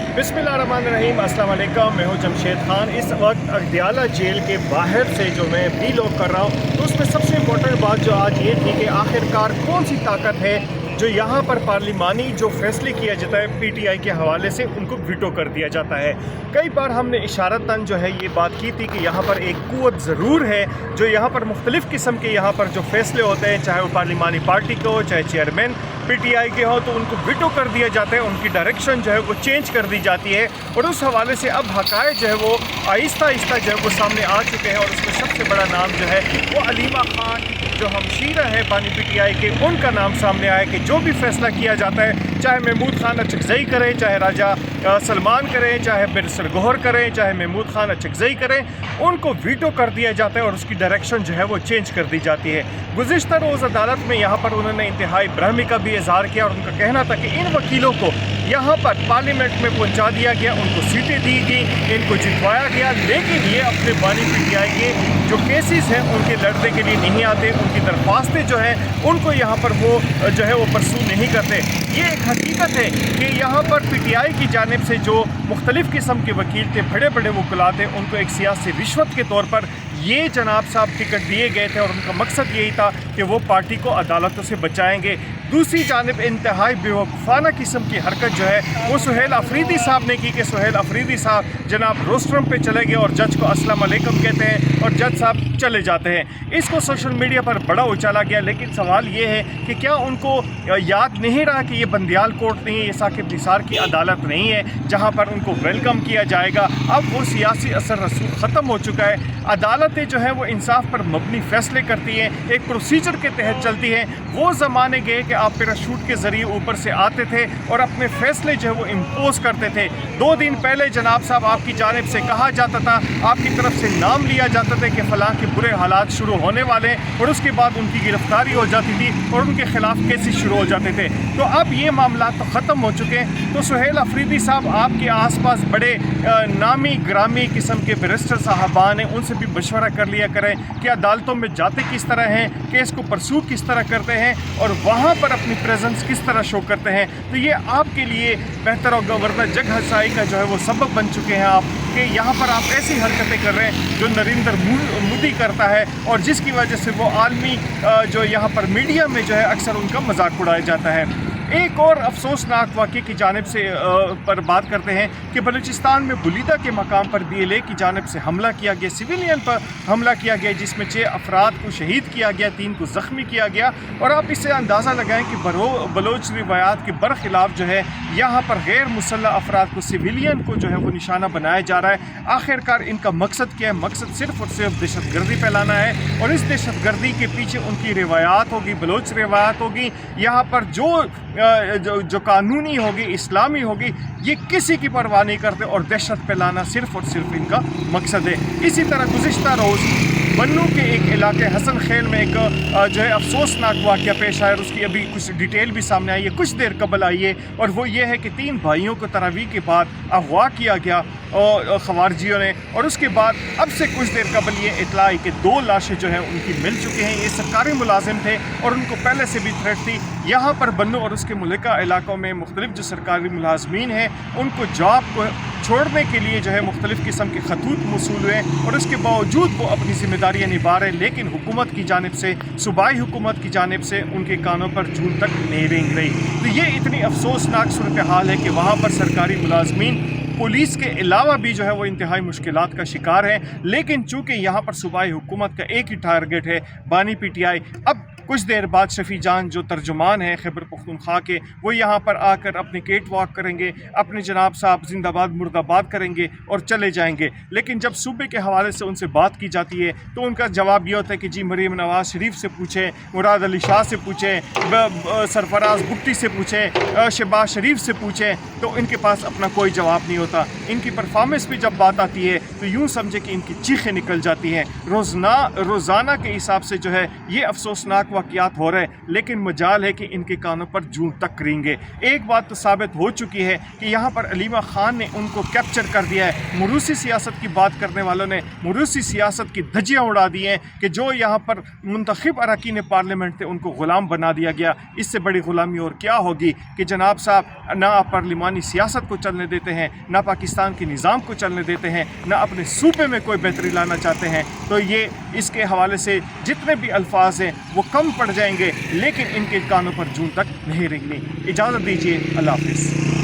बिस्मिल्लाहिर्रहमानिर्रहीम, अस्सलाम वालेकुम। मैं हूं जमशेद खान। इस वक्त अगदियाला जेल के बाहर से जो मैं वीलॉग कर रहा हूं, तो उसमें सबसे इम्पोर्टेंट बात जो आज ये थी कि आखिरकार कौन सी ताकत है जो यहाँ पर पार्लिमानी जो फैसले किया जाता है पीटीआई के हवाले से उनको वीटो कर दिया जाता है। कई बार हमने इशारतन जो है ये बात की थी कि यहाँ पर एक कुव्वत ज़रूर है जो यहाँ पर मुख्तलिफ़ किस्म के यहाँ पर जो फैसले होते हैं, चाहे वो पार्लिमानी पार्टी के हो, चाहे चेयरमैन पीटीआई के हो, तो उनको वीटो कर दिया जाता है, उनकी डायरेक्शन जो है वो चेंज कर दी जाती है। और उस हवाले से अब हक़ाइक़ जो है वो आहिस्ता आहिस्ता जो है वो सामने आ चुके हैं। और उसमें सबसे बड़ा नाम जो है वो अलीमा खान जो हमशीरा है बानी पीटीआई के, उनका नाम सामने आया कि जो भी फैसला किया जाता है, चाहे महमूद खान अचकज़ई करें, चाहे राजा सलमान करें, चाहे बैरिस्टर गौहर करें, चाहे महमूद खान अचकज़ई करें, उनको वीटो कर दिया जाता है और उसकी डायरेक्शन जो है वो चेंज कर दी जाती है। गुज़िश्ता रोज़ अदालत में यहाँ पर उन्होंने इंतहाई बरहमी का भी इजहार किया और उनका कहना था कि इन वकीलों को यहाँ पर पार्लियामेंट में पहुँचा दिया गया, उनको सीटें दी गई, इनको जितवाया गया, लेकिन ये अपने बानी पीटीआई के जो केसेस हैं उनके लड़ने के लिए नहीं आते, उनकी दरख्वास्तें जो हैं उनको यहाँ पर वो जो है वो परसू नहीं करते। ये एक हकीकत है कि यहाँ पर पीटीआई की जानिब से जो मुख्तलिफ़ किस्म के वकील थे, बड़े बड़े वकला थे, उनको एक सियासी रिश्वत के तौर पर ये जनाब साहब टिकट दिए गए थे और उनका मकसद यही था कि वो पार्टी को अदालतों से बचाएंगे। दूसरी जानिब इंतहाई बेवकूफ़ाना किस्म की हरकत जो है वो सुहेल अफरीदी साहब ने की कि सुहेल अफरीदी साहब जनाब रोस्ट्रम पे चले गए और जज को अस्सलाम वालेकुम कहते हैं और जज साहब चले जाते हैं। इसको सोशल मीडिया पर बड़ा उछाला गया, लेकिन सवाल ये है कि क्या उनको याद नहीं रहा कि ये बंदियाल कोर्ट नहीं है, ये साकिब निसार की अदालत नहीं है जहाँ पर उनको वेलकम किया जाएगा। अब वो सियासी असर रसूख ख़त्म हो चुका है। अदालतें जो है वो इंसाफ पर मबनी फ़ैसले करती हैं, एक प्रोसीजर के तहत चलती हैं। वो ज़माने गए कि आप पैराशूट के ज़रिए ऊपर से आते थे और अपने फ़ैसले जो है वो इम्पोज़ करते थे। 2 दिन पहले जनाब साहब आपकी जानिब से कहा जाता था, आपकी तरफ से नाम लिया जाता था कि फ़लाँ के बुरे हालात शुरू होने वाले हैं और उसके बाद उनकी गिरफ़्तारी हो जाती थी और उनके ख़िलाफ़ केसेस शुरू हो जाते थे। तो अब ये मामला तो ख़त्म हो चुके हैं। तो सुहेल अफरीदी साहब आपके आसपास बड़े नामी ग्रामी किस्म के बैरिस्टर साहबान हैं, उनसे भी मशवरा कर लिया करें कि अदालतों में जाते किस तरह हैं, केस को परसू किस तरह करते हैं और वहाँ पर अपनी प्रेजेंस किस तरह शो करते हैं। तो ये आपके लिए बेहतर होगा, वरना जग हसाई का जो है वो सबब बन चुके हैं आप कि यहाँ पर आप ऐसी हरकतें कर रहे हैं जो नरेंद्र मोदी करता है और जिसकी वजह से वो आलमी जो यहाँ पर मीडिया में जो है अक्सर उनका मजाक उड़ाया जाता है। एक और अफसोसनाक वाक़े की जानिब से पर बात करते हैं कि बलूचिस्तान में बुलीदा के मकाम पर BLA की जानिब से हमला किया गया, सिविलियन पर हमला किया गया, जिसमें 6 अफराद को शहीद किया गया, 3 को ज़ख्मी किया गया। और आप इससे अंदाज़ा लगाएं कि बलोच रिवायात के बरखिलाफ़ जो है यहाँ पर गैर मुसल्लह अफराद को, सिविलियन को जो है वो निशाना बनाया जा रहा है। आखिरकार इनका मकसद क्या है? मकसद सिर्फ़ और सिर्फ दहशत गर्दी फैलाना है और इस दहशत गर्दी के पीछे उनकी रिवायात होगी, बलोच रिवायात होगी, यहाँ पर जो कानूनी होगी, इस्लामी होगी, ये किसी की परवाह नहीं करते और दहशत फैलाना सिर्फ़ और सिर्फ इनका मकसद है। इसी तरह गुज़िश्ता रोज़ बन्नू के एक इलाके हसन खेल में एक जो है अफसोसनाक वाक़या पेश आया और उसकी अभी कुछ डिटेल भी सामने आई है, कुछ देर कबल आई है। और वो ये है कि 3 भाइयों को तरावीह के बाद अगवा किया गया और खवारजियों ने, और उसके बाद अब से कुछ देर कबल ये इतला आई कि 2 लाशें जो हैं उनकी मिल चुकी हैं। ये सरकारी मुलाजिम थे और उनको पहले से भी थ्रेट थी। यहाँ पर बन्नू और उसके मुल्का इलाकों में मुख्तलिफ जो सरकारी मुलाजमीन हैं उनको जॉब को छोड़ने के लिए जो है मुख्तलिफ़ किस्म के खतूत मौसूल हुए और उसके बावजूद वो अपनी ज़िम्मेदारियाँ निभा रहे हैं, लेकिन हुकूमत की जानिब से, सूबाई हुकूमत की जानिब से उनके कानों पर जून तक नहीं रेंग रही। तो ये इतनी अफसोसनाक सूरत हाल है कि वहाँ पर सरकारी मुलाजमीन पुलिस के अलावा भी जो है वो इंतहाई मुश्किलात का शिकार है। लेकिन चूँकि यहाँ पर सूबाई हुकूमत का एक ही टारगेट है, बानी पीटीआई, अब कुछ देर बाद शफी जान जो तर्जुमान हैं खैबर पख्तूनख्वा के, वो यहाँ पर आकर अपने केट वॉक करेंगे, अपने जनाब साहब जिंदाबाद मुर्दाबाद करेंगे और चले जाएंगे। लेकिन जब सूबे के हवाले से उनसे बात की जाती है तो उनका जवाब ये होता है कि जी मरीम नवाज़ शरीफ से पूछें, मुराद अली शाह से पूछें, सरफराज भुट्टी से पूछें, शहबाज शरीफ से पूछें, तो इनके पास अपना कोई जवाब नहीं होता। इनकी परफॉर्मेंस पे जब बात आती है तो यूँ समझे कि इनकी चीखें निकल जाती हैं। रोज़ाना के हिसाब से जो है ये अफसोसनाक वाक़यात हो रहे हैं, लेकिन मजाल है कि इनके कानों पर जूं तक रेंगे। एक बात तो साबित हो चुकी है कि यहाँ पर अलीमा ख़ान ने उनको कैप्चर कर दिया है। मुरूसी सियासत की बात करने वालों ने मुरूसी सियासत की धज्जियाँ उड़ा दी हैं कि जो यहाँ पर मुंतखब अरकान पार्लियामेंट थे उनको ग़ुलाम बना दिया गया। इससे बड़ी ग़ुलामी और क्या होगी कि जनाब साहब ना पार्लिमानी सियासत को चलने देते हैं, ना पाकिस्तान के निज़ाम को चलने देते हैं, ना अपने सूबे में कोई बेहतरी लाना चाहते हैं। तो ये इसके हवाले से जितने भी अल्फाज हैं वो कम पड़ जाएंगे, लेकिन इनके कानों पर जूं तक नहीं रेंगनी। इजाज़त दीजिए, अल्लाह हाफ़िज़।